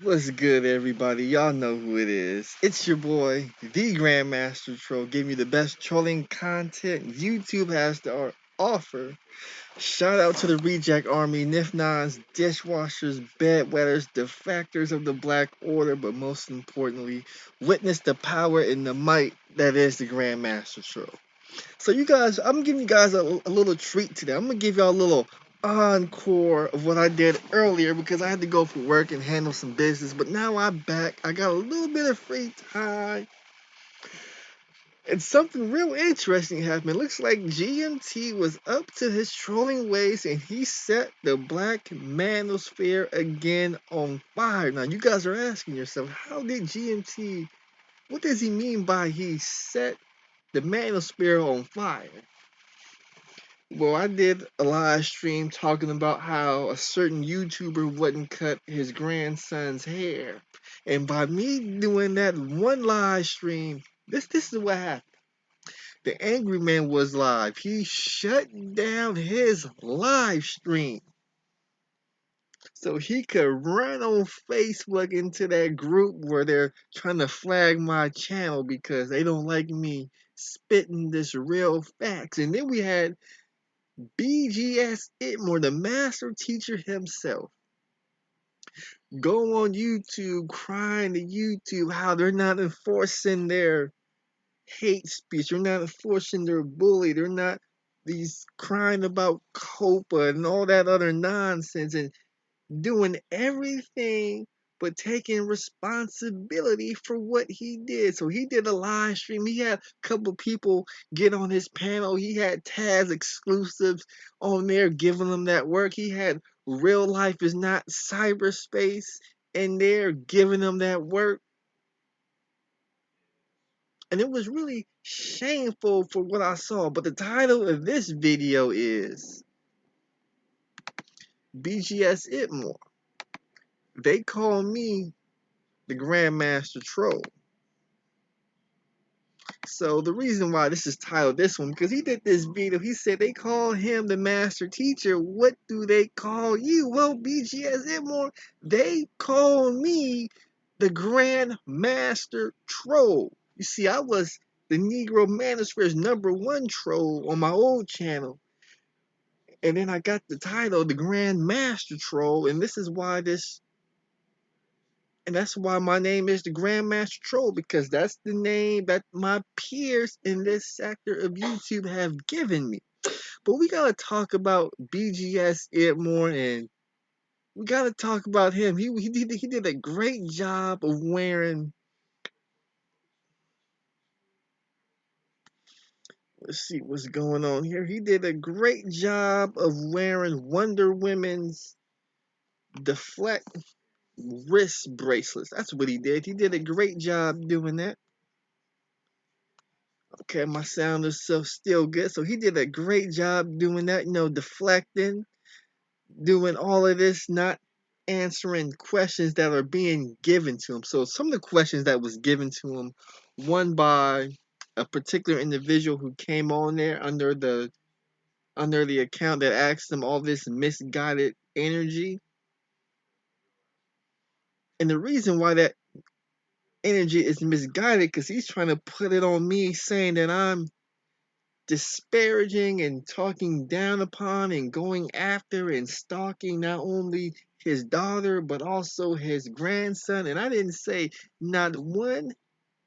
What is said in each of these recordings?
What's good, everybody? Y'all know who it is. It's your boy, the Grandmaster Troll, giving you the best trolling content YouTube has to offer. Shout out to the Reject Army, Nif-Nons, dishwashers, bedwetters, defectors of the Black Order, but most importantly, witness the power and the might that is the Grandmaster Troll. So you guys, I'm giving you guys a little treat today. I'm gonna give y'all a little encore of what I did earlier because I had to go for work and handle some business. But now I'm back. I got a little bit of free time. And something real interesting happened. It looks like GMT was up to his trolling ways and he set the black manosphere again on fire. Now you guys are asking yourself, how did GMT, what does he mean by he set the manosphere on fire? Well, I did a live stream talking about how a certain YouTuber wouldn't cut his grandson's hair. And by me doing that one live stream, this is what happened. The angry man was live. He shut down his live stream so he could run on Facebook into that group where they're trying to flag my channel because they don't like me spitting this real facts. And then we had BGS IBMOR, the master teacher himself, go on YouTube crying to YouTube how they're not enforcing their hate speech, they're not enforcing their bully, they're not these crying about COPA and all that other nonsense and doing everything but taking responsibility for what he did. So he did a live stream. He had a couple people get on his panel. He had Taz exclusives on there giving them that work. He had Real Life is Not Cyberspace in there giving them that work. And it was really shameful for what I saw. But the title of this video is BGS IBMOR. They call me the Grandmaster Troll. So the reason why this is titled this one, because he did this video, he said they call him the master teacher. What do they call you? Well, BGS IBMOR, they call me the Grand Master Troll. You see, I was the Negro Manosphere's #1 troll on my old channel. And then I got the title, the Grand Master Troll, and this is why this and that's why my name is the Grandmaster Troll, because that's the name that my peers in this sector of YouTube have given me. But we gotta talk about BGS IBMOR, and we gotta talk about him. He did a great job of wearing. Let's see what's going on here. He did a great job of wearing Wonder Woman's deflect wrist bracelets. That's what he did. He did a great job doing that. Okay, my sound is still good. So he did a great job doing that, deflecting, doing all of this, not answering questions that are being given to him. So some of the questions that was given to him, one by a particular individual who came on there under the account that asked him all this misguided energy. And the reason why that energy is misguided, because he's trying to put it on me, saying that I'm disparaging and talking down upon and going after and stalking not only his daughter but also his grandson. And I didn't say not one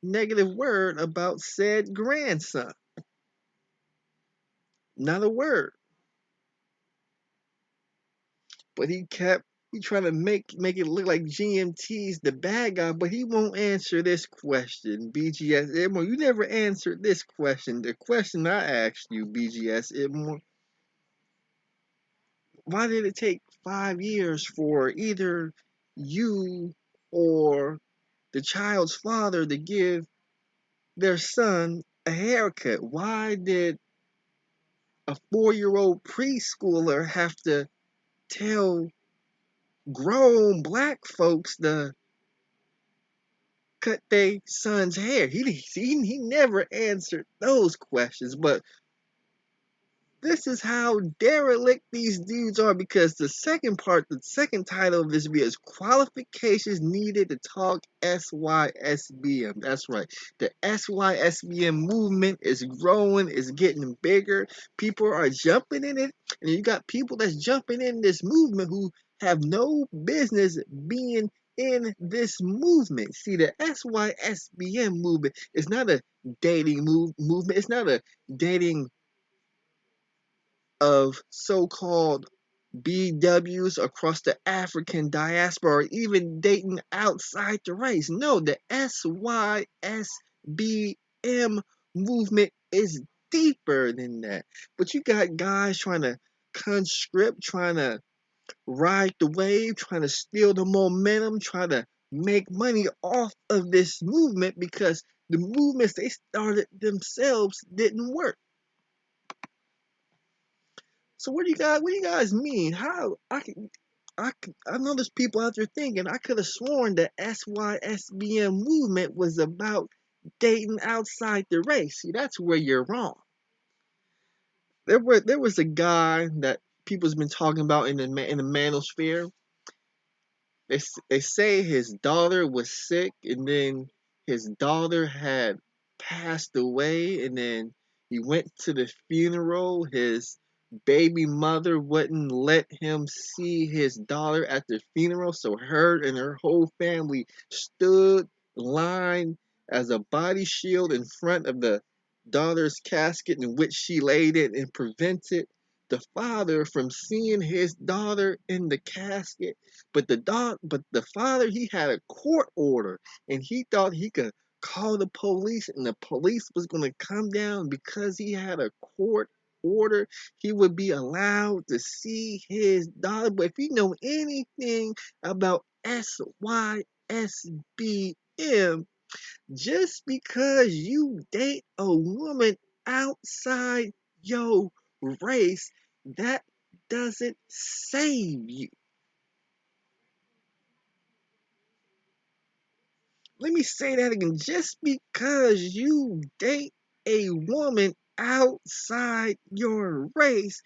negative word about said grandson. Not a word. But he trying to make it look like GMT's the bad guy, but he won't answer this question. BGS IBMOR, you never answered this question. The question I asked you, BGS IBMOR, why did it take 5 years for either you or the child's father to give their son a haircut? Why did a 4-year-old preschooler have to tell grown black folks to cut their son's hair? He never answered those questions. But This is how derelict these dudes are, because the second title of this video is Qualifications Needed to Talk SYSBM. That's right. The SYSBM movement is growing, is getting bigger. People are jumping in it, and you got people that's jumping in this movement who have no business being in this movement. See, the SYSBM movement is not a dating movement. It's not a dating of so-called BWs across the African diaspora, or even dating outside the race. No, the SYSBM movement is deeper than that. But you got guys trying to conscript, trying to ride the wave, trying to steal the momentum, trying to make money off of this movement because the movements they started themselves didn't work. So what do you guys mean? How I know there's people out there thinking I could have sworn the SYSBM movement was about dating outside the race. See, that's where you're wrong. There was a guy that people's been talking about in the manosphere. They say his daughter was sick, and then his daughter had passed away, and then he went to the funeral. His baby mother wouldn't let him see his daughter at the funeral, so her and her whole family stood lined as a body shield in front of the daughter's casket in which she laid it, and prevented the father from seeing his daughter in the casket. But the father, he had a court order, and he thought he could call the police, and the police was going to come down because he had a court order. He would be allowed to see his daughter. But if you know anything about SYSBM, just because you date a woman outside your race, that doesn't save you. Let me say that again. Just because you date a woman outside your race,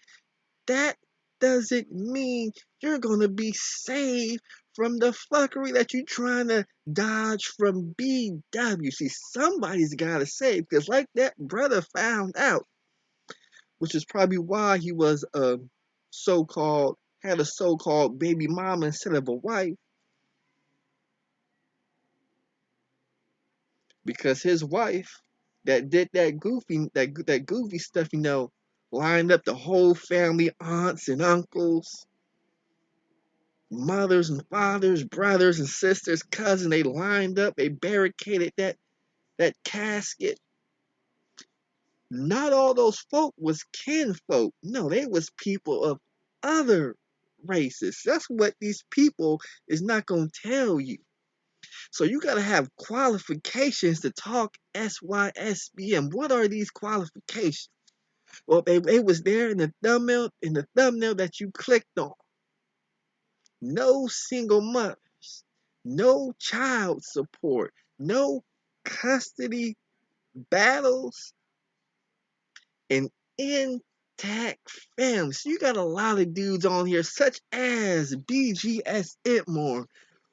that doesn't mean you're gonna be saved from the fuckery that you're trying to dodge from BW. See, somebody's gotta say, because like that brother found out, which is probably why he was had a so-called baby mama instead of a wife, because his wife that did that goofy stuff, lined up the whole family, aunts and uncles, mothers and fathers, brothers and sisters, cousins. They lined up, they barricaded that casket. Not all those folk was kinfolk. No, they was people of other races. That's what these people is not gonna tell you. So you gotta have qualifications to talk SYSBM. What are these qualifications? Well, they was there in the thumbnail that you clicked on. No single mothers, no child support, no custody battles, and intact families. So you got a lot of dudes on here, such as BGS IBMOR,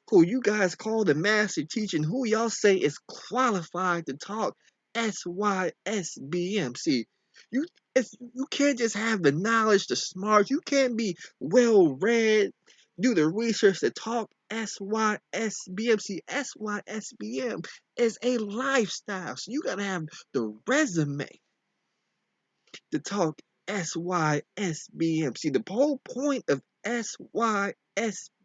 who you guys call the master teacher, and who y'all say is qualified to talk SYSBM. See, you you can't just have the knowledge, the smarts. You can't be well read, do the research to talk SYSBM. See, SYSBM is a lifestyle, so you gotta have the resume to talk SYSBM. See, the whole point of SYSBM,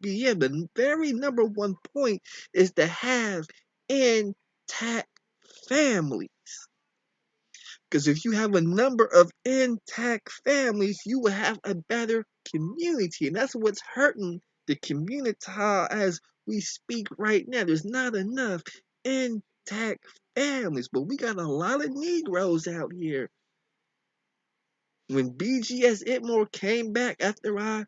the very number one point, is to have intact families. Because if you have a number of intact families, you will have a better community. And that's what's hurting the community as we speak right now. There's not enough intact families, but we got a lot of Negroes out here. When BGS IBMOR came back after I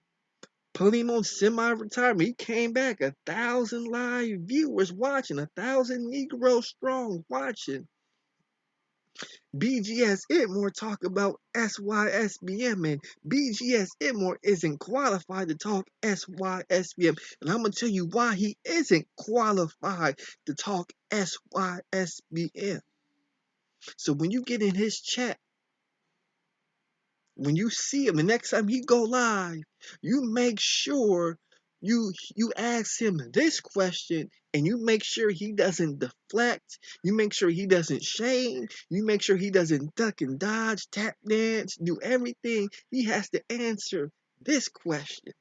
put him on semi-retirement, he came back 1,000 live viewers watching, 1,000 Negro strong watching. BGS IBMOR talk about SYSBM, and BGS IBMOR isn't qualified to talk SYSBM. And I'm going to tell you why he isn't qualified to talk SYSBM. So when you get in his chat, when you see him the next time he go live, you make sure you ask him this question, and you make sure he doesn't deflect, you make sure he doesn't shame, you make sure he doesn't duck and dodge, tap dance, do everything. He has to answer this question.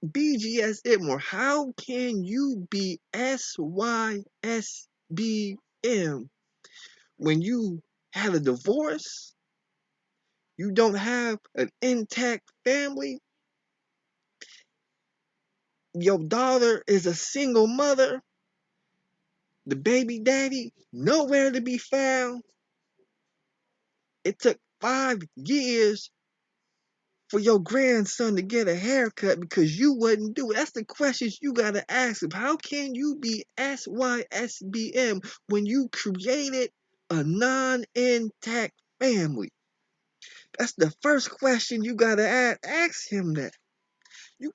BGS Itmore, how can you be SYSBM when you had a divorce? You don't have an intact family. Your daughter is a single mother. The baby daddy, nowhere to be found. It took 5 years for your grandson to get a haircut because you wouldn't do it. That's the questions you got to ask him. How can you be SYSBM when you created a non-intact family? That's the first question you got to ask. Ask him that.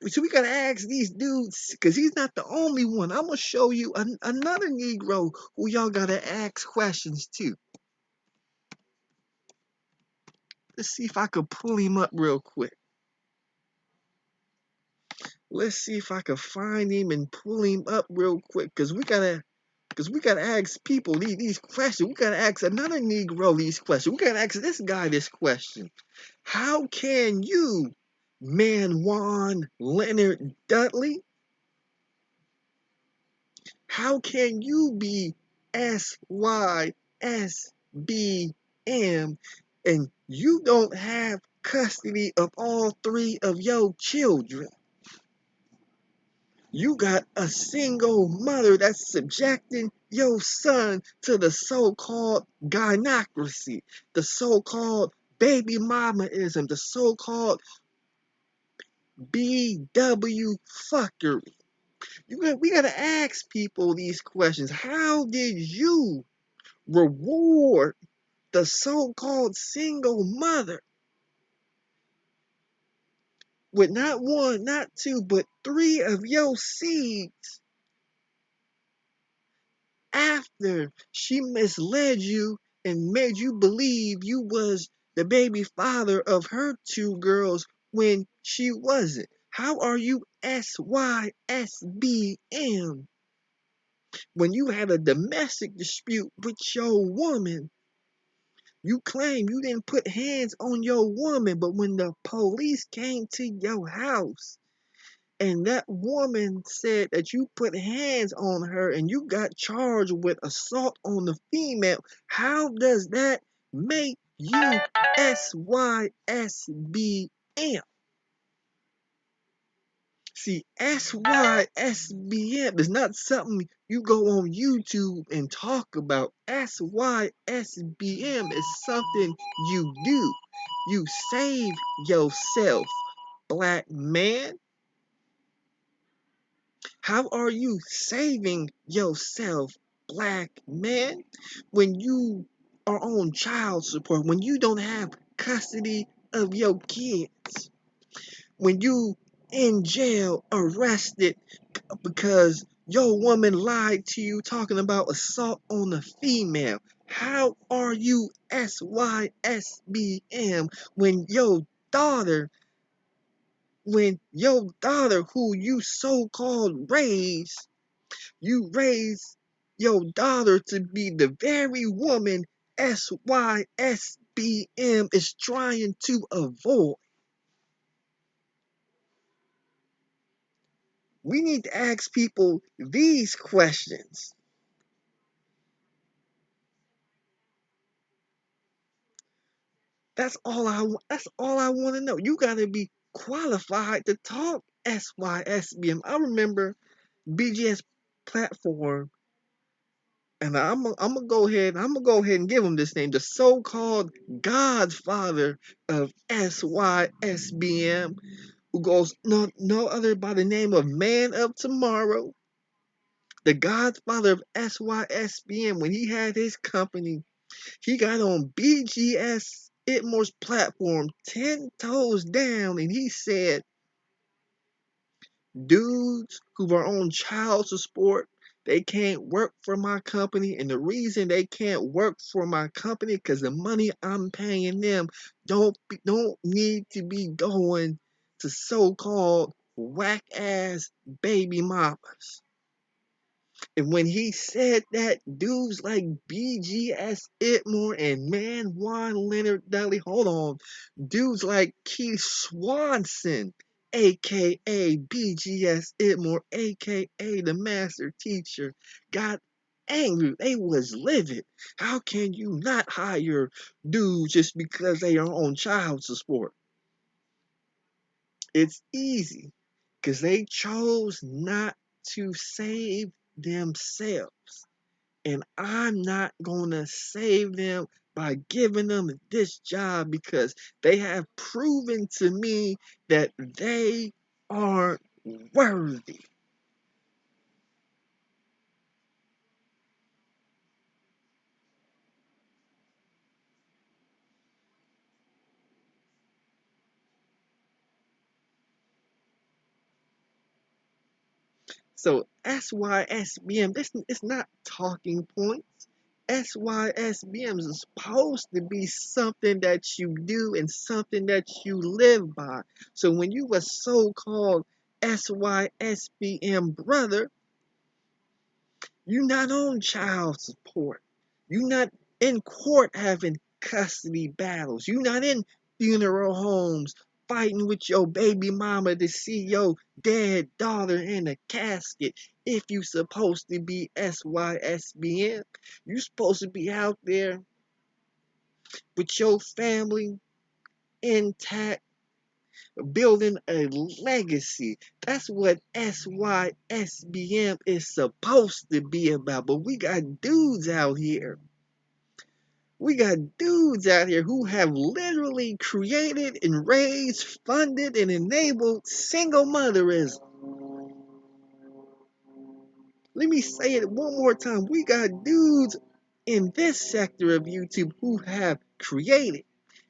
So we gotta ask these dudes, because he's not the only one. I'm gonna show you another Negro who y'all gotta ask questions to. Let's see if I could pull him up real quick. Let's see if I can find him and pull him up real quick, because we gotta ask people these questions. We gotta ask another Negro these questions. We gotta ask this guy this question. How can you, Man Juan Leonard Dudley? How can you be SYSBM and you don't have custody of all 3 of your children? You got a single mother that's subjecting your son to the so-called gynocracy, the so-called baby mamaism, the so-called BW fuckery. We gotta ask people these questions. How did you reward the so-called single mother with not 1, not 2, but 3 of your seeds after she misled you and made you believe you was the baby father of her 2 girls when she wasn't? How are you SYSBM when you had a domestic dispute with your woman? You claim you didn't put hands on your woman, but when the police came to your house and that woman said that you put hands on her and you got charged with assault on the female, how does that make you SYSBM? See, SYSBM is not something you go on YouTube and talk about. SYSBM is something you do. You save yourself, black man. How are you saving yourself, black man, when you are on child support, when you don't have custody of your kids, when you in jail, arrested because your woman lied to you talking about assault on a female? How are you SYSBM daughter, when your daughter who you so-called raised, you raised your daughter to be the very woman SYSBM is trying to avoid? We need to ask people these questions. That's all I want to know. You got to be qualified to talk SYSBM. I remember BGS platform, and I'm gonna go ahead and give him this name, the so-called Godfather of SYSBM, who goes no other by the name of Man of Tomorrow. The godfather of SYSBM, when he had his company, he got on BGS IBMOR's platform 10 toes down and he said, dudes who are on child support, they can't work for my company. And the reason they can't work for my company because the money I'm paying them don't need to be going to so-called whack-ass baby mamas. And when he said that, dudes like BGS IBMOR and Man Juan Leonard Dudley, hold on, dudes like Keith Swanson, aka BGS IBMOR, aka the master teacher, got angry. They was livid. How can you not hire dudes just because they are on child support? It's easy because they chose not to save themselves. And I'm not going to save them by giving them this job because they have proven to me that they aren't worthy. So SYSBM, this is not talking points. SYSBM is supposed to be something that you do and something that you live by. So when you a so-called SYSBM brother, you not on child support. You not in court having custody battles. You not in funeral homes fighting with your baby mama to see your dead daughter in a casket. If you supposed to be SYSBM, you supposed to be out there with your family intact, building a legacy. That's what SYSBM is supposed to be about. But we got dudes out here. We got dudes out here who have literally created and raised, funded, and enabled single motherism. Let me say it one more time. We got dudes in this sector of YouTube who have created,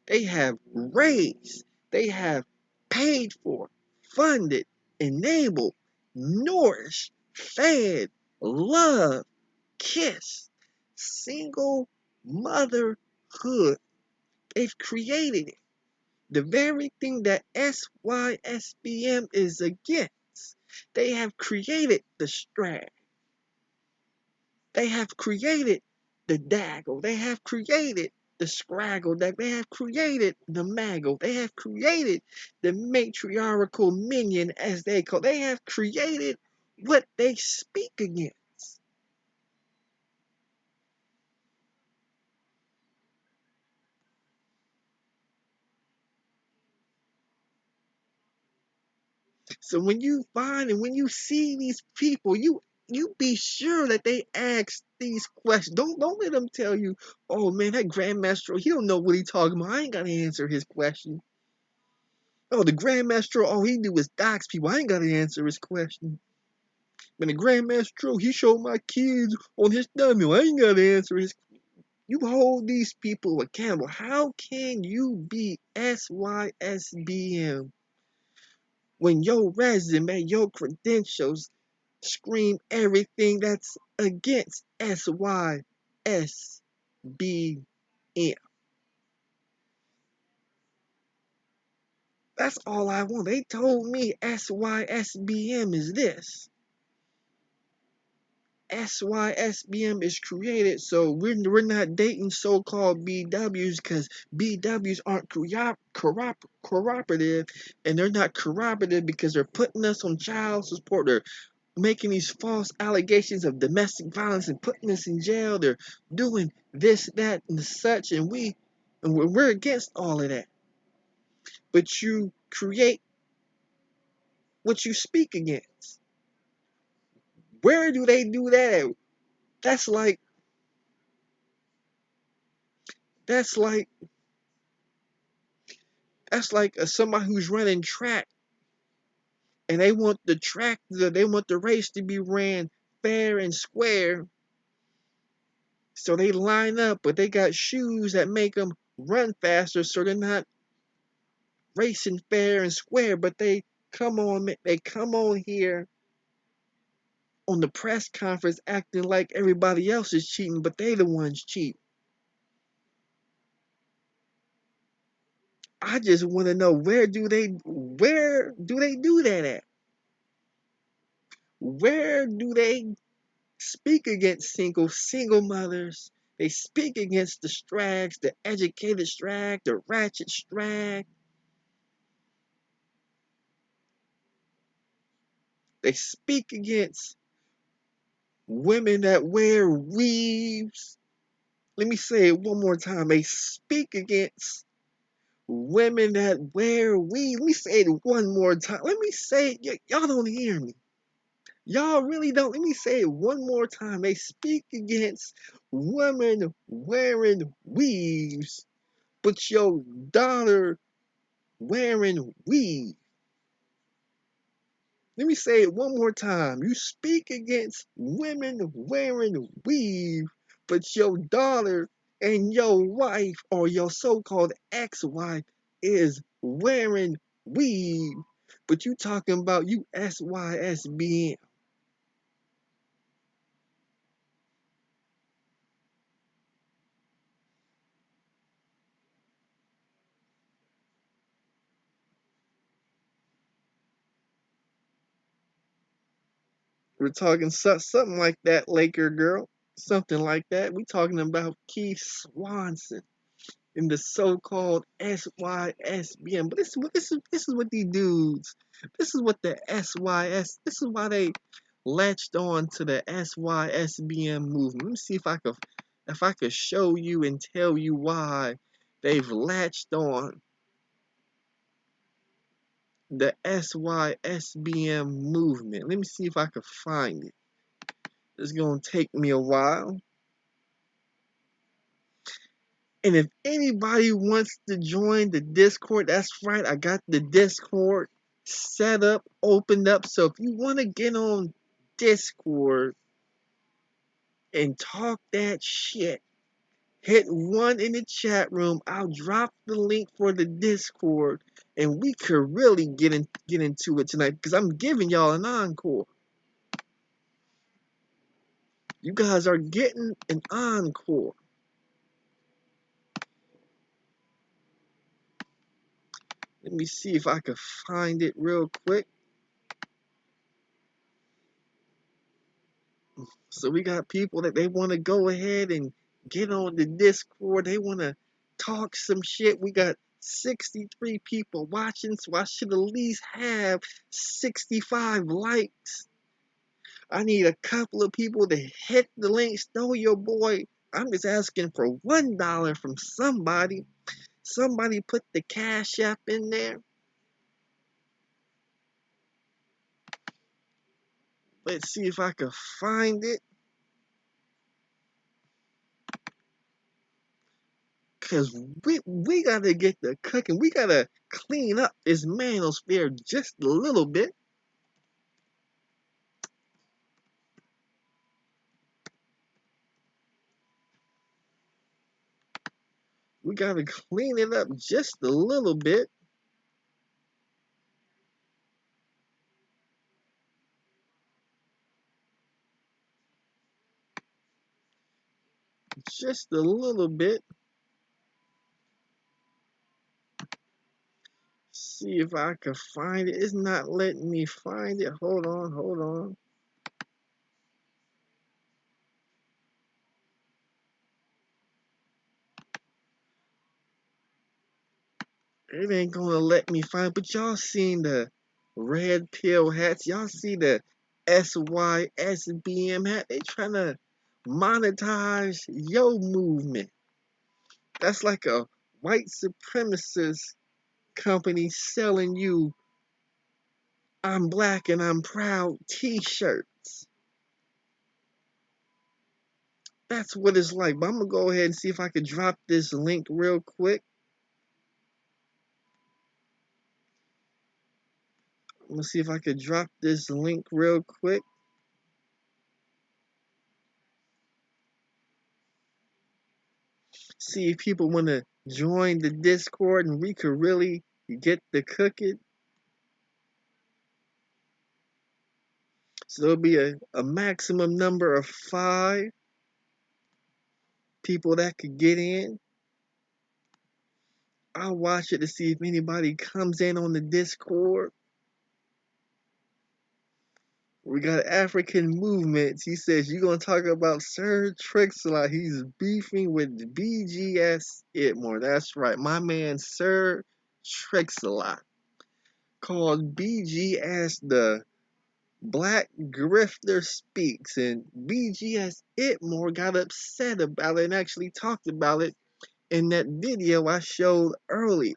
they have raised, they have paid for, funded, enabled, nourished, fed, loved, kissed, single motherhood. They've created it. The very thing that SYSBM is against. They have created the strag. They have created the daggle. They have created the scraggle. They have created the maggle. They have created the matriarchal minion, as they call. They have created what they speak against. So when you find and when you see these people, you be sure that they ask these questions. Don't let them tell you, oh man, that Grandmaster, he don't know what he talking about. I ain't gotta answer his question. Oh, the Grandmaster, all he do is dox people. I ain't gotta answer his question. When the Grandmaster, he showed my kids on his thumbnail. I ain't gotta answer his. You hold these people accountable. How can you be SYSBM when your resume, your credentials scream everything that's against SYSBM? That's all I want. They told me SYSBM is this. SYSBM is created so we're not dating so-called BWs because BWs aren't cooperative, and they're not cooperative because they're putting us on child support. They're making these false allegations of domestic violence and putting us in jail. They're doing this, that, and such, and we're against all of that. But you create what you speak against. Where do they do that at? That's like that's like that's like somebody who's running track and they want the race to be ran fair and square. So they line up, but they got shoes that make them run faster, so they're not racing fair and square. But they come on here on the press conference acting like everybody else is cheating, but they the ones cheat. I just want to know where do they do that at? Where do they speak against single mothers? They speak against the strags, the educated strag, the ratchet strag. They speak against women that wear weaves. Let me say it one more time. They speak against women that wear weaves. Let me say it one more time. Let me say it. Y'all don't hear me. Y'all really don't. Let me say it one more time. They speak against women wearing weaves, but your daughter wearing weave. Let me say it one more time. You speak against women wearing weave, but your daughter and your wife or your so-called ex-wife is wearing weave. But you talking about you SYSBM. We're talking something like that, Laker girl. Something like that. We talking about Keith Swanson in the so-called SYSBM. But this is what these dudes. This is what the SYS. This is why they latched on to the SYSBM movement. Let me see if I could show you and tell you why they've latched on the SYSBM movement. Let me see if I could find it. It's gonna take me a while. And if anybody wants to join the Discord, that's right. I got the Discord set up, opened up. So if you want to get on Discord and talk that shit, hit one in the chat room. I'll drop the link for the Discord, and we could really get into it tonight because I'm giving y'all an encore. You guys are getting an encore. Let me see if I can find it real quick. So we got people that they want to go ahead and get on the Discord. They want to talk some shit. We got 63 people watching, so I should at least have 65 likes. I need a couple of people to hit the links. Know your boy. I'm just asking for $1 from somebody. Somebody put the Cash App in there. Let's see if I can find it. Cause we gotta get the cooking. We gotta clean up this manosphere just a little bit. We gotta clean it up just a little bit. Just a little bit. See if I can find it. It's not letting me find it. Hold on, hold on. It ain't gonna let me find it. But y'all seen the red pill hats? Y'all see the SYSBM hat? They trying to monetize your movement. That's like a white supremacist company selling you I'm black and I'm proud t-shirts. That's what it's like. But I'm going to go ahead and see if I can drop this link real quick. I'm going to see if I could drop this link real quick. See if people want to join the Discord and we could really get the cooking. So there'll be a maximum number of 5 people that could get in. I'll watch it to see if anybody comes in on the Discord. We got African movements. He says you're gonna talk about Sir Trix-a-Lot. He's beefing with BGS IBMOR. That's right, my man Sir Trix-a-Lot, called BGS the Black Grifter Speaks, and BGS IBMOR got upset about it and actually talked about it in that video I showed earlier.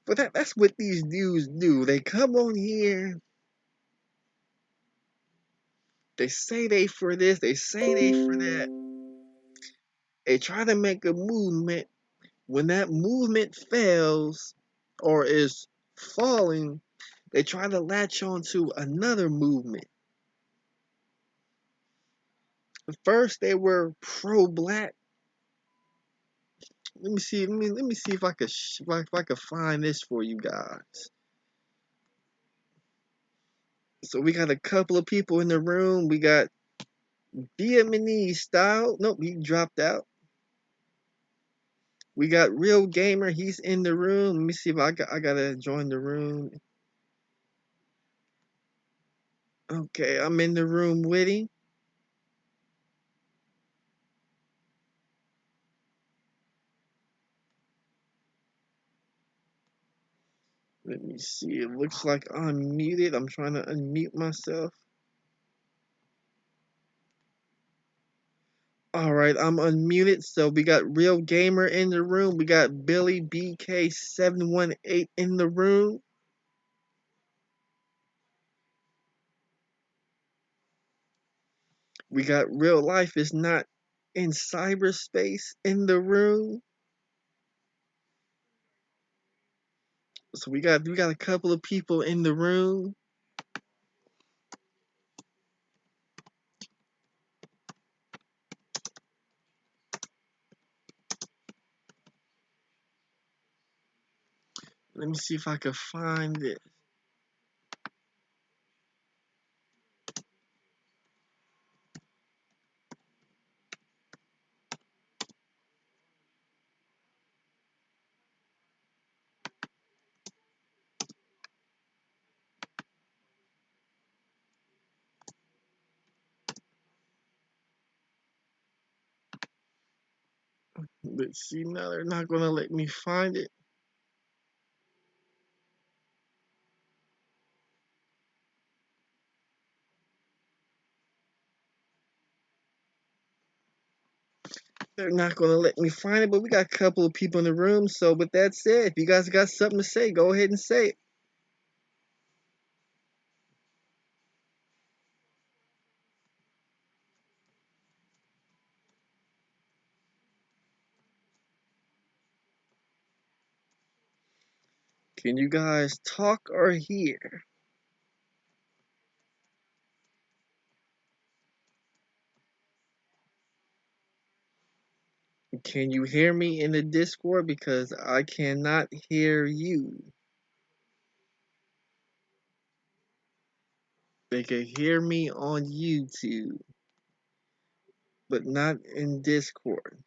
But that's what these dudes do. They come on here, they say they for this, they say they for that. They try to make a movement. When that movement fails or is falling, they try to latch on to another movement. First they were pro-black. Let me see. Let me see if I could find this for you guys. So we got a couple of people in the room. We got Vietnamese style. Nope, he dropped out. We got Real Gamer. He's in the room. Let me see if I gotta join the room. Okay, I'm in the room with him. Let me see. It looks like I'm muted. I'm trying to unmute myself. All right, I'm unmuted. So we got Real Gamer in the room. We got Billy BK718 in the room. We got Real Life is Not in Cyberspace in the room. So we got a couple of people in the room. Let me see if I can find it. Let's see, now they're not gonna let me find it. They're not gonna let me find it, but we got a couple of people in the room. So with that said, if you guys got something to say, go ahead and say it. Can you guys talk or hear? Can you hear me in the Discord? Because I cannot hear you. They can hear me on YouTube, but not in Discord.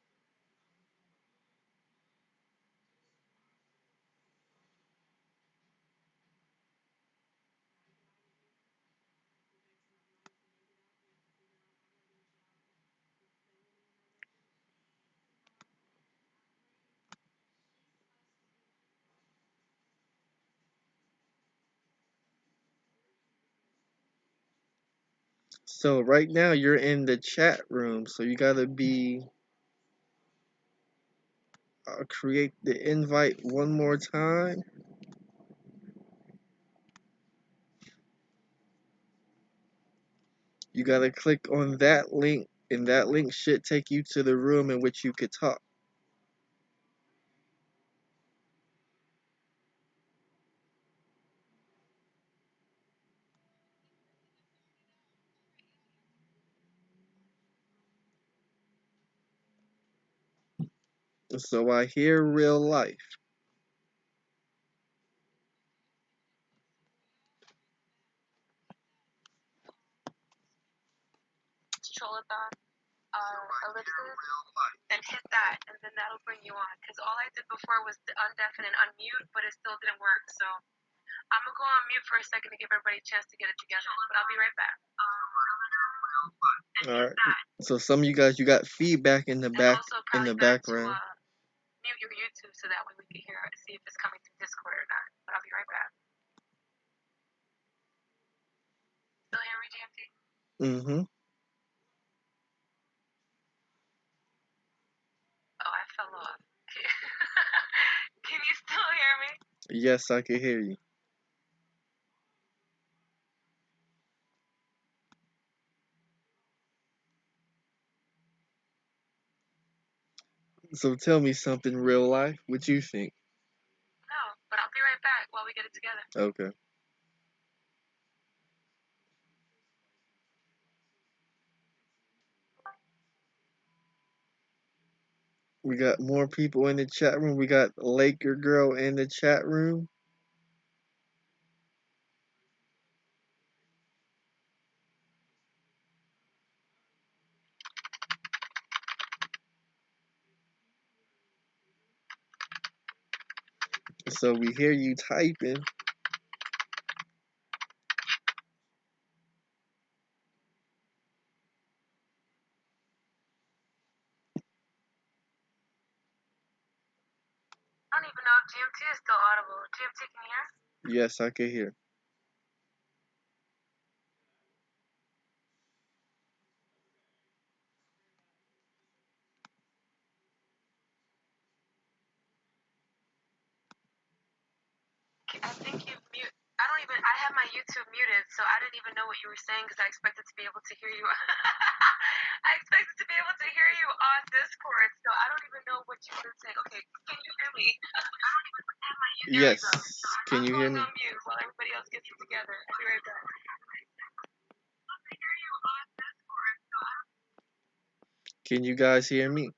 So right now you're in the chat room, so you gotta be create the invite one more time. You gotta click on that link, and that link should take you to the room in which you could talk. So I hear real life. Trolathon, ellipsis, and hit that, and then that'll bring you on. Because all I did before was to undeafen and unmute, but it still didn't work. So I'm gonna go on mute for a second to give everybody a chance to get it together. But I'll be right back. All right. So some of you guys, you got feedback in the background. Mute your YouTube so that way we can hear it, see if it's coming through Discord or not. But I'll be right back. Still hear me, GMT? Mm-hmm. Oh, I fell off. Can you still hear me? Yes, I can hear you. So tell me something real life. What you think? No, but I'll be right back while we get it together. Okay. We got more people in the chat room. We got Laker Girl in the chat room. So we hear you typing. I don't even know if GMT is still audible. GMT, can you hear? Yes, I can hear. I think you mute. I have my YouTube muted, so I didn't even know what you were saying because I expected to be able to hear you. I expected to be able to hear you on Discord, so I don't even know what you were saying. Okay, can you hear me? I don't even have my YouTube. Yes. Can you hear me? I'm going on mute while everybody else gets it together. I'll be right back. Can you guys hear me?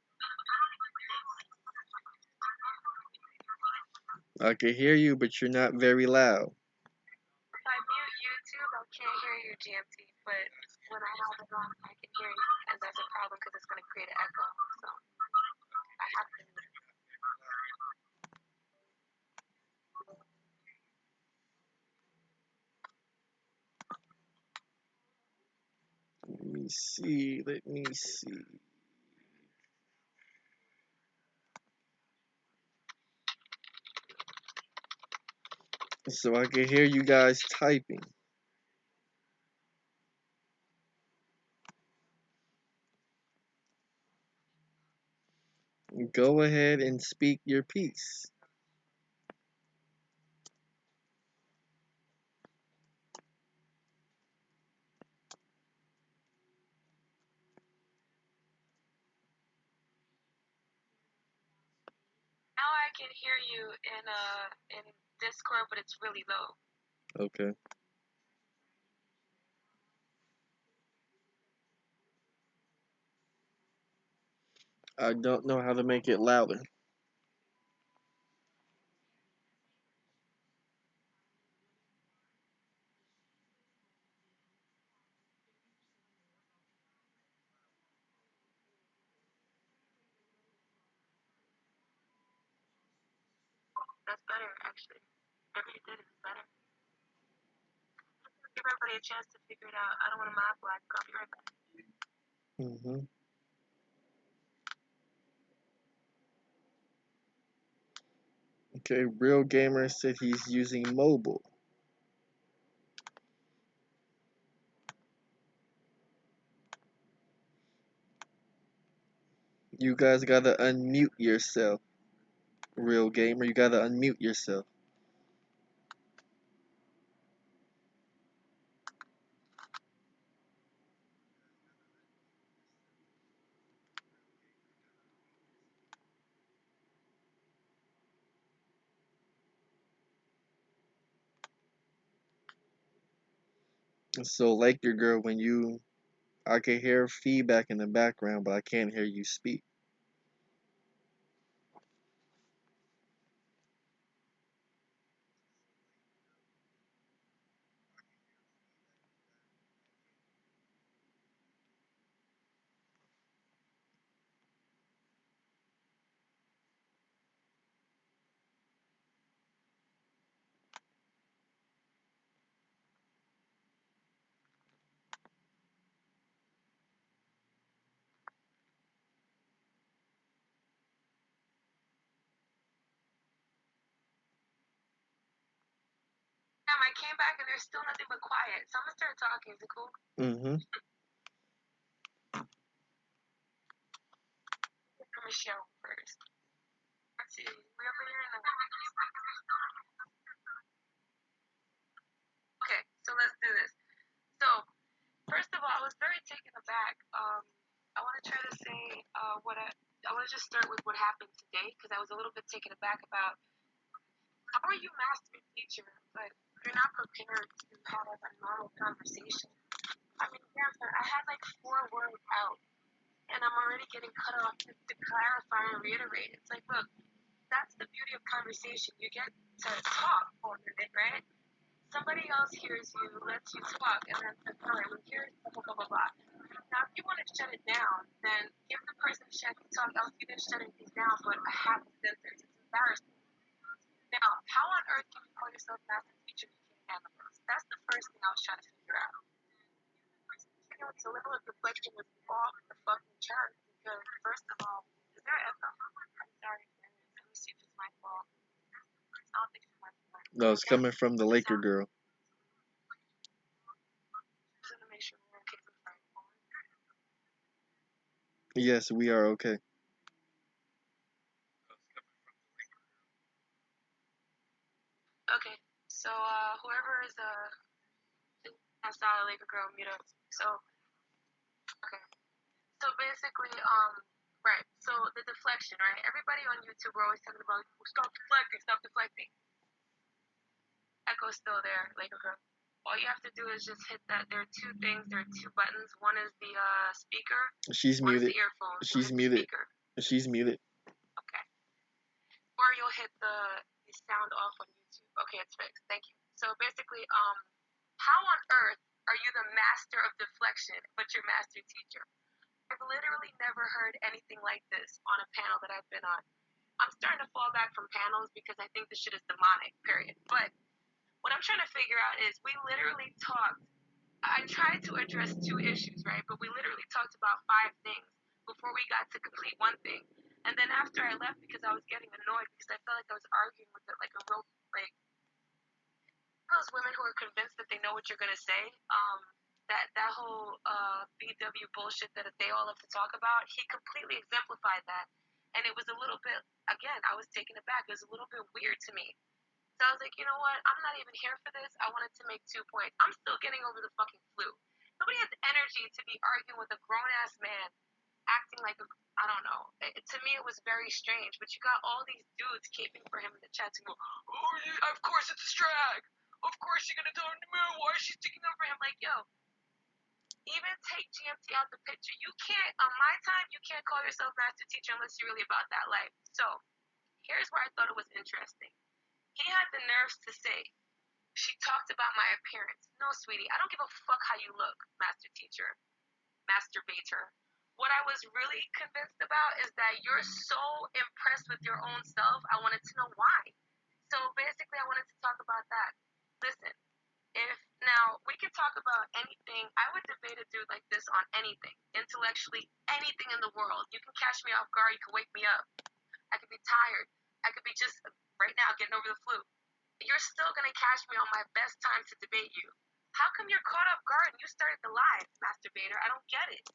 I can hear you, but you're not very loud. If I mute YouTube, I can't hear you, GMT, but when I have it on, I can hear you, and that's a problem because it's going to create an echo. So I have to. Let me see. Let me see. So I can hear you guys typing. Go ahead and speak your piece. Now I can hear you in Discord, but it's really low. Okay. I don't know how to make it louder. That's better, actually. Whatever you did is better. Give everybody a chance to figure it out. I don't want to mob black, but I'll be right back. Mm-hmm. Okay, Real Gamer said he's using mobile. You guys gotta unmute yourself. Real Gamer, you gotta unmute yourself. So, like your girl, I can hear feedback in the background, but I can't hear you speak. time I came back and there's still nothing but quiet. So I'm gonna start talking. Is it cool? Mm-hmm. From Michelle first. Let's see. We over here in the. Okay, so let's do this. So first of all, I was very taken aback. I want to try to say I want to just start with what happened today because I was a little bit taken aback about how are you master teacher, but you're not prepared to have a normal conversation. I mean, yeah, but I had like 4 words out, and I'm already getting cut off to clarify and reiterate. It's like, look, that's the beauty of conversation. You get to talk for a minute, right? Somebody else hears you, lets you talk, and then says, all right, well, here's blah, blah, blah, blah. Now, if you want to shut it down, then give the person a chance to talk, else you've been shutting things down for a half a sentence. It's embarrassing. Now, how on earth can you call yourself master teacher if you can't handle this? That's the first thing I was trying to figure out. You know, it's a little of deflection was off the fucking chart because, first of all, is there echo? I'm sorry. Let me see if it's my fault. I don't think it's my fault. No, it's coming from the Laker girl. Just want to make sure we're okay with my phone. Yes, we are okay. Okay, so whoever is I saw a Laker girl mute up. So okay, so basically right. So the deflection, right? Everybody on YouTube are always talking about stop deflecting, stop deflecting. Echo's still there, Laker girl. All you have to do is just hit that. There are 2 things. There are 2 buttons. One is the speaker. She's One muted. is the earphone. She's Hit muted. Speaker. She's muted. Okay. Or you'll hit the sound off on YouTube. Okay, it's fixed. Thank you. So basically, how on earth are you the master of deflection, but your master teacher? I've literally never heard anything like this on a panel that I've been on. I'm starting to fall back from panels because I think this shit is demonic, period. But what I'm trying to figure out is we literally talked. I tried to address 2 issues, right? But we literally talked about 5 things before we got to complete 1 thing. And then after I left because I was getting annoyed because I felt like I was arguing with it like a real, like, those women who are convinced that they know what you're going to say. That whole BW bullshit that they all love to talk about, he completely exemplified that. And it was a little bit, again, I was taken aback. It was a little bit weird to me. So I was like, you know what? I'm not even here for this. I wanted to make 2 points. I'm still getting over the fucking flu. Nobody has energy to be arguing with a grown-ass man acting like a, I don't know. To me, it was very strange. But you got all these dudes caping for him in the chat to go, oh, yeah, of course it's a strag. Of course you're going to tell him, why is she sticking up for him? Like, yo, even take GMT out the picture. You can't, on my time, you can't call yourself master teacher unless you're really about that life. So here's where I thought it was interesting. He had the nerves to say, she talked about my appearance. No, sweetie, I don't give a fuck how you look, master teacher, masturbator. What I was really convinced about is that you're so impressed with your own self, I wanted to know why. So basically, I wanted to talk about that. Listen, if now we can talk about anything, I would debate a dude like this on anything, intellectually, anything in the world. You can catch me off guard, you can wake me up. I could be tired. I could be just right now getting over the flu. You're still gonna catch me on my best time to debate you. How come you're caught off guard and you started the live, masturbator? I don't get it.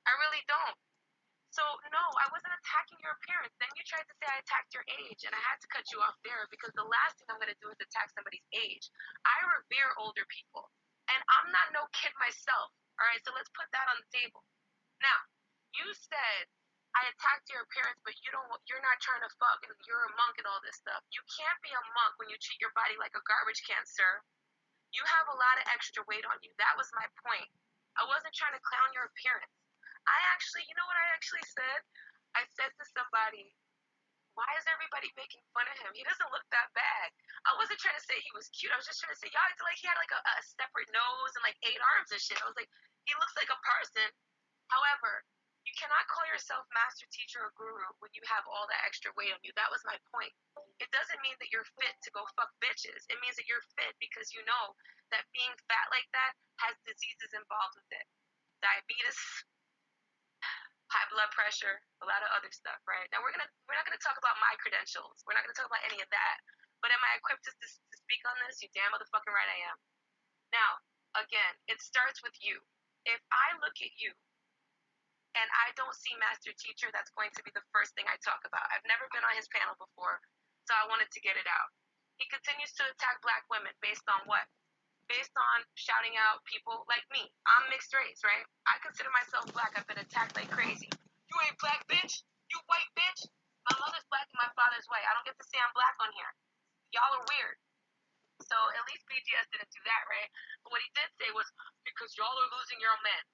I really don't. So no, I wasn't attacking your appearance. Then you tried to say I attacked your age, and I had to cut you off there because the last thing I'm gonna do is attack somebody's age. I revere older people, and I'm not no kid myself. All right, so let's put that on the table. Now, you said I attacked your appearance, but you're not trying to fuck, and you're a monk and all this stuff. You can't be a monk when you treat your body like a garbage can, sir. You have a lot of extra weight on you. That was my point. I wasn't trying to clown your appearance. I actually, you know what I actually said? I said to somebody, why is everybody making fun of him? He doesn't look that bad. I wasn't trying to say he was cute. I was just trying to say, y'all, like he had like a separate nose and like 8 arms and shit. I was like, he looks like a person. However, you cannot call yourself master teacher or guru when you have all that extra weight on you. That was my point. It doesn't mean that you're fit to go fuck bitches. It means that you're fit because you know that being fat like that has diseases involved with it. Diabetes, high blood pressure, a lot of other stuff, right? Now we're not gonna talk about my credentials. We're not gonna talk about any of that. But am I equipped to speak on this, you damn motherfucking right I am. Now, again, it starts with you. If I look at you and I don't see master teacher, that's going to be the first thing I talk about. I've never been on his panel before, so I wanted to get it out. He continues to attack black women based on what? Based on shouting out people like me. I'm mixed race, right? I consider myself black. I've been attacked like crazy. You ain't black, bitch. You white, bitch. My mother's black and my father's white. I don't get to say I'm black on here. Y'all are weird. So at least BGS didn't do that, right? But what he did say was, because y'all are losing your men.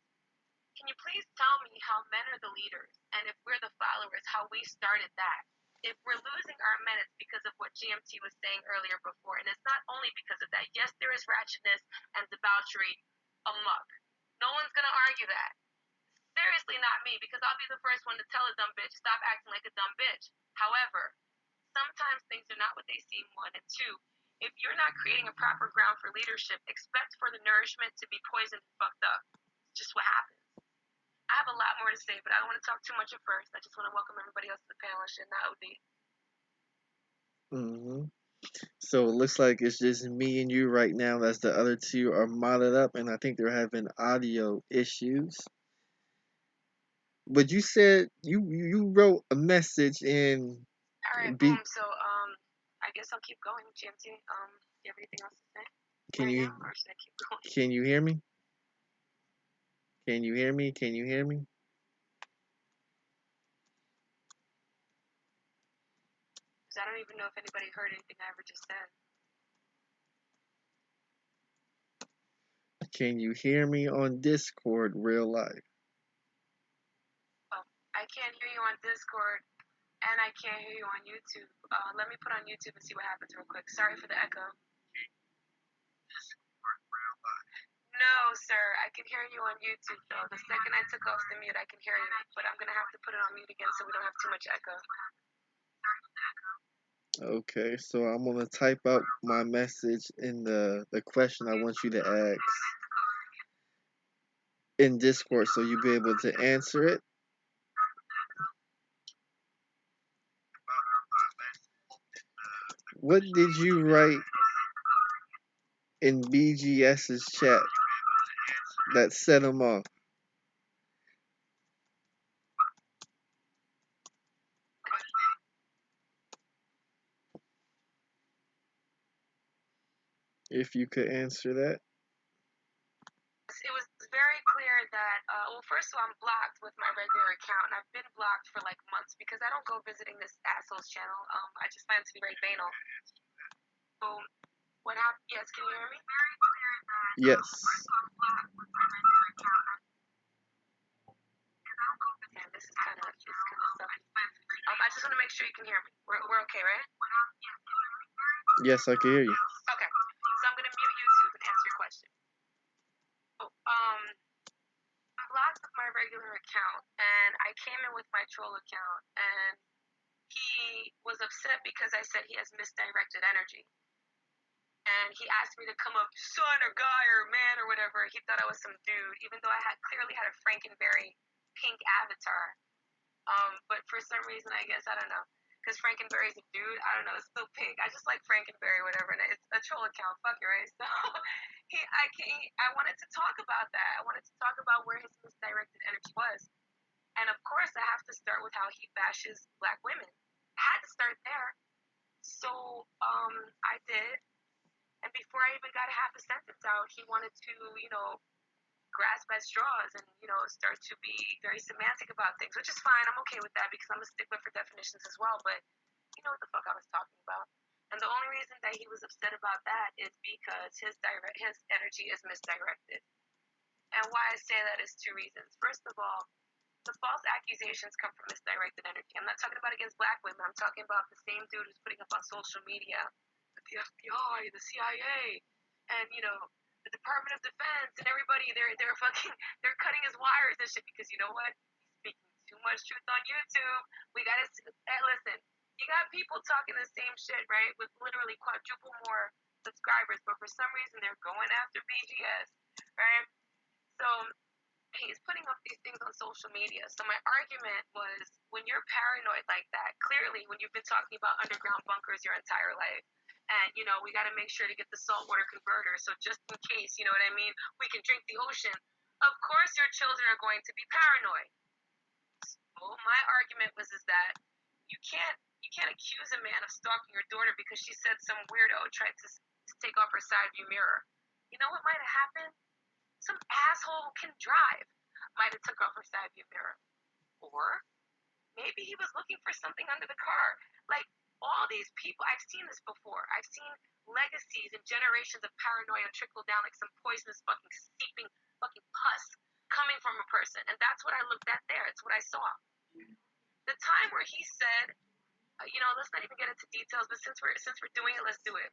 Can you please tell me how men are the leaders, and if we're the followers, how we started that? If we're losing our men, it's because of what GMT was saying earlier before, and it's not only because of that. Yes, there is ratchetness and debauchery amok. No one's going to argue that. Seriously, not me, because I'll be the first one to tell a dumb bitch, stop acting like a dumb bitch. However, sometimes things are not what they seem, one, and two, if you're not creating a proper ground for leadership, expect for the nourishment to be poisoned and fucked up. It's just what happens. I have a lot more to say, but I don't want to talk too much at first. I just want to welcome everybody else to the panel and shit, not OD. So it looks like it's just me and you right now, as the other two are modded up, and I think they're having audio issues. But you said you wrote a message in. Alright, boom. So I guess I'll keep going, GMT. Do you have anything else to say now, or should I keep going? Can you hear me? Can you hear me? Can you hear me? Because I don't even know if anybody heard anything I ever just said. Can you hear me on Discord real life? Oh, I can't hear you on Discord, and I can't hear you on YouTube. Let me put on YouTube and see what happens real quick. Sorry for the echo. No, sir. I can hear you on YouTube, though. The second I took off the mute, I can hear you. But I'm going to have to put it on mute again so we don't have too much echo. Okay, so I'm gonna type out my message in the question I want you to ask in Discord, so you'll be able to answer it. What did you write in BGS's chat that set him off? If you could answer that. It was very clear that, well, first of all, I'm blocked with my regular account, and I've been blocked for like months because I don't go visiting this asshole's channel. I just find it to be very banal. So, what happened? Yes, can you hear me? Very clear that. Yes. First of all, I'm blocked with my regular account. Man, this is kind of sucky. I just want to make sure you can hear me. We're okay, right? Yes, I can hear you. Okay, so I'm gonna mute YouTube and answer your question. I'm blocked with my regular account, and I came in with my troll account, and he was upset because I said he has misdirected energy. And he asked me to come up, son or guy or man or whatever. He thought I was some dude, even though I had clearly had a Frankenberry pink avatar. But for some reason, I guess, I don't know, because Frankenberry's a dude. I don't know, it's still pink. I just like Frankenberry, whatever, and it's a troll account. Fuck it, right? So I wanted to talk about that. I wanted to talk about where his misdirected energy was. And of course, I have to start with how he bashes black women. I had to start there. So I did. And before I even got a half a sentence out, he wanted to, grasp at straws and, start to be very semantic about things, which is fine. I'm okay with that because I'm a stickler for definitions as well. But you know what the fuck I was talking about. And the only reason that he was upset about that is because his energy is misdirected. And why I say that is two reasons. First of all, the false accusations come from misdirected energy. I'm not talking about against black women. I'm talking about the same dude who's putting up on social media that the FBI, the CIA, and the Department of Defense and everybody, they're cutting his wires and shit because you know what? He's speaking too much truth on YouTube. We gotta listen. You got people talking the same shit, right? With literally quadruple more subscribers, but for some reason they're going after BGS, right? So he's putting up these things on social media. So my argument was, when you're paranoid like that, clearly when you've been talking about underground bunkers your entire life, And, we got to make sure to get the saltwater converter. So just in case, you know what I mean, we can drink the ocean. Of course, your children are going to be paranoid. So my argument is that you can't accuse a man of stalking your daughter because she said some weirdo tried to take off her side view mirror. You know what might have happened? Some asshole who can drive might have took off her side view mirror. Or maybe he was looking for something under the car. Like, all these people, I've seen this before. I've seen legacies and generations of paranoia trickle down like some poisonous fucking seeping fucking pus coming from a person. And that's what I looked at there. It's what I saw. The time where he said, let's not even get into details, but since we're doing it, let's do it.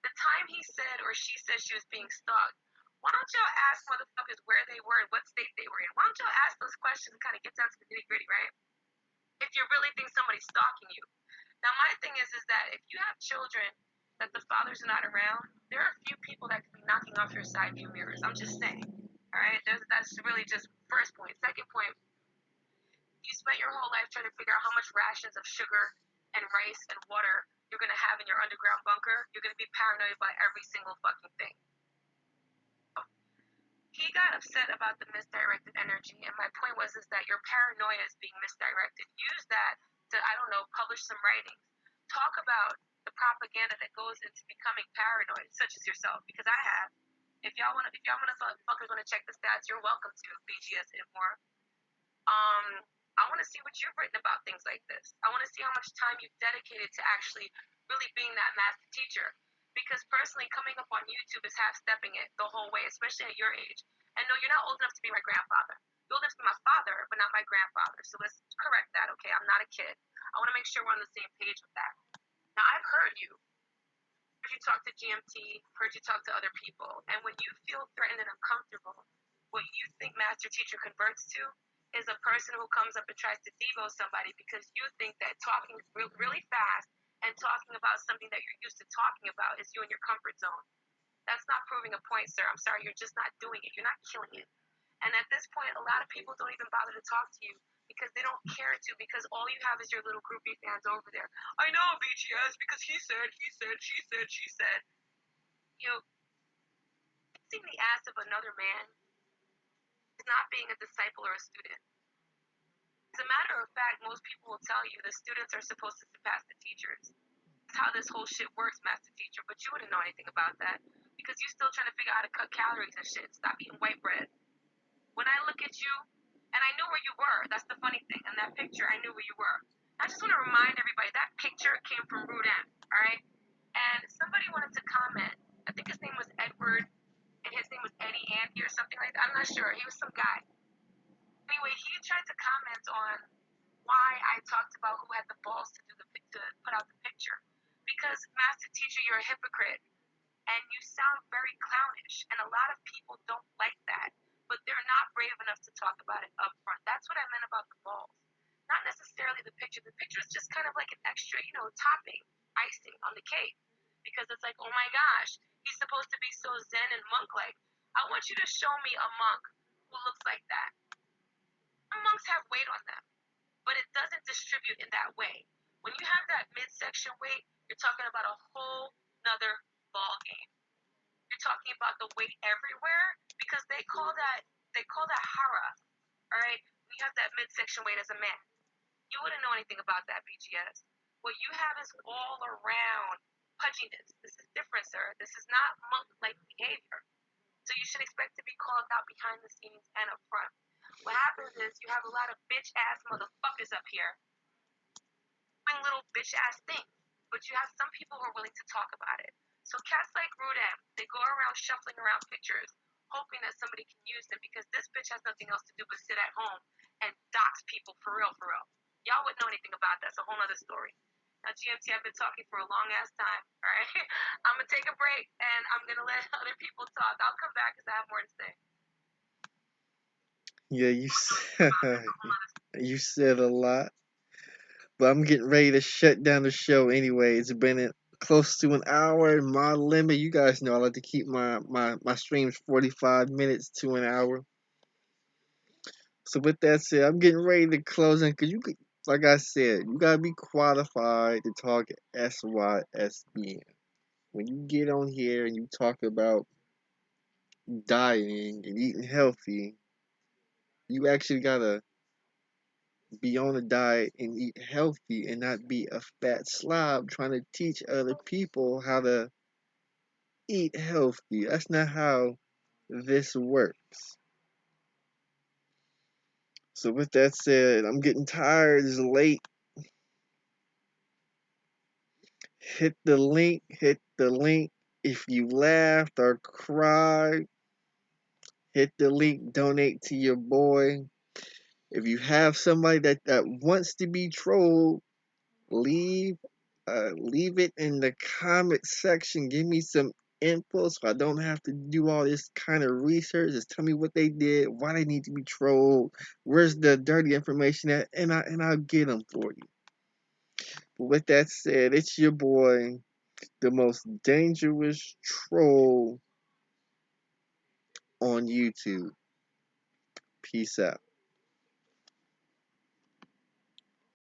The time he said or she said she was being stalked, why don't y'all ask motherfuckers where they were and what state they were in? Why don't y'all ask those questions and kind of get down to the nitty gritty, right? If you really think somebody's stalking you. Now, my thing is that if you have children that the fathers are not around, there are a few people that could be knocking off your side view mirrors. I'm just saying. All right, that's really just first point. Second point, you spent your whole life trying to figure out how much rations of sugar and rice and water you're going to have in your underground bunker. You're going to be paranoid by every single fucking thing. He got upset about the misdirected energy, and my point was that your paranoia is being misdirected. Use that to, I don't know, publish some writings. Talk about the propaganda that goes into becoming paranoid, such as yourself, because I have. If y'all motherfuckers want to check the stats, you're welcome to BGS IBMOR. I want to see what you've written about things like this. I want to see how much time you've dedicated to actually really being that master teacher. Because personally, coming up on YouTube is half-stepping it the whole way, especially at your age. And no, you're not old enough to be my grandfather. You're old enough to be my father, but not my grandfather. So let's correct that, okay? I'm not a kid. I want to make sure we're on the same page with that. Now, I've heard you. Heard you talk to GMT, heard you talk to other people. And when you feel threatened and uncomfortable, what you think master teacher converts to is a person who comes up and tries to devo somebody because you think that talking really fast and talking about something that you're used to talking about is you in your comfort zone. That's not proving a point, sir. I'm sorry, you're just not doing it. You're not killing it. And at this point, a lot of people don't even bother to talk to you because they don't care to, because all you have is your little groupie fans over there. I know BGS because he said, she said. Kissing the ass of another man is not being a disciple or a student. As a matter of fact, most people will tell you the students are supposed to surpass the teachers. That's how this whole shit works, master teacher, but you wouldn't know anything about that because you're still trying to figure out how to cut calories and shit. Stop eating white bread. When I look at you, and I knew where you were, that's the funny thing. In that picture, I knew where you were. I just want to remind everybody that picture came from Rudem, all right? And somebody wanted to comment. I think his name was Edward, and his name was Eddie Andy or something like that. I'm not sure. He was some guy. Anyway, he tried to comment on why I talked about who had the balls to put out the picture. Because, master teacher, you're a hypocrite, and you sound very clownish, and a lot of people don't like that, but they're not brave enough to talk about it up front. That's what I meant about the balls. Not necessarily the picture. The picture is just kind of like an extra, topping, icing on the cake. Because it's like, oh my gosh, he's supposed to be so zen and monk-like. I want you to show me a monk who looks like that. Monks have weight on them, but it doesn't distribute in that way. When you have that midsection weight, you're talking about a whole nother ball game. You're talking about the weight everywhere because they call that hara. All right, when you have that midsection weight as a man, you wouldn't know anything about that, BGS. What you have is all around pudginess. This is different, sir. This is not monk-like behavior. So you should expect to be called out behind the scenes and up front. What happens is you have a lot of bitch-ass motherfuckers up here doing little bitch-ass things, but you have some people who are willing to talk about it. So cats like Rudem, they go around shuffling around pictures, hoping that somebody can use them because this bitch has nothing else to do but sit at home and dox people for real, for real. Y'all wouldn't know anything about that. It's a whole other story. Now, GMT, I've been talking for a long-ass time, all right? I'm going to take a break, and I'm going to let other people talk. I'll come back because I have more to say. Yeah, you said a lot, but I'm getting ready to shut down the show anyway. It's been close to an hour. My limit, you guys know I like to keep my streams 45 minutes to an hour. So with that said, I'm getting ready to close in because like I said, you gotta be qualified to talk SYSBM. when you get on here and you talk about dieting and eating healthy, you actually gotta be on a diet and eat healthy and not be a fat slob trying to teach other people how to eat healthy. That's not how this works. So with that said, I'm getting tired. It's late. Hit the link. Hit the link. If you laughed or cried, hit the link. Donate to your boy. If you have somebody that wants to be trolled, leave leave it in the comment section. Give me some info so I don't have to do all this kind of research. Just tell me what they did, why they need to be trolled, where's the dirty information at, and I'll get them for you. But with that said, it's your boy, the most dangerous troll on YouTube. Peace out.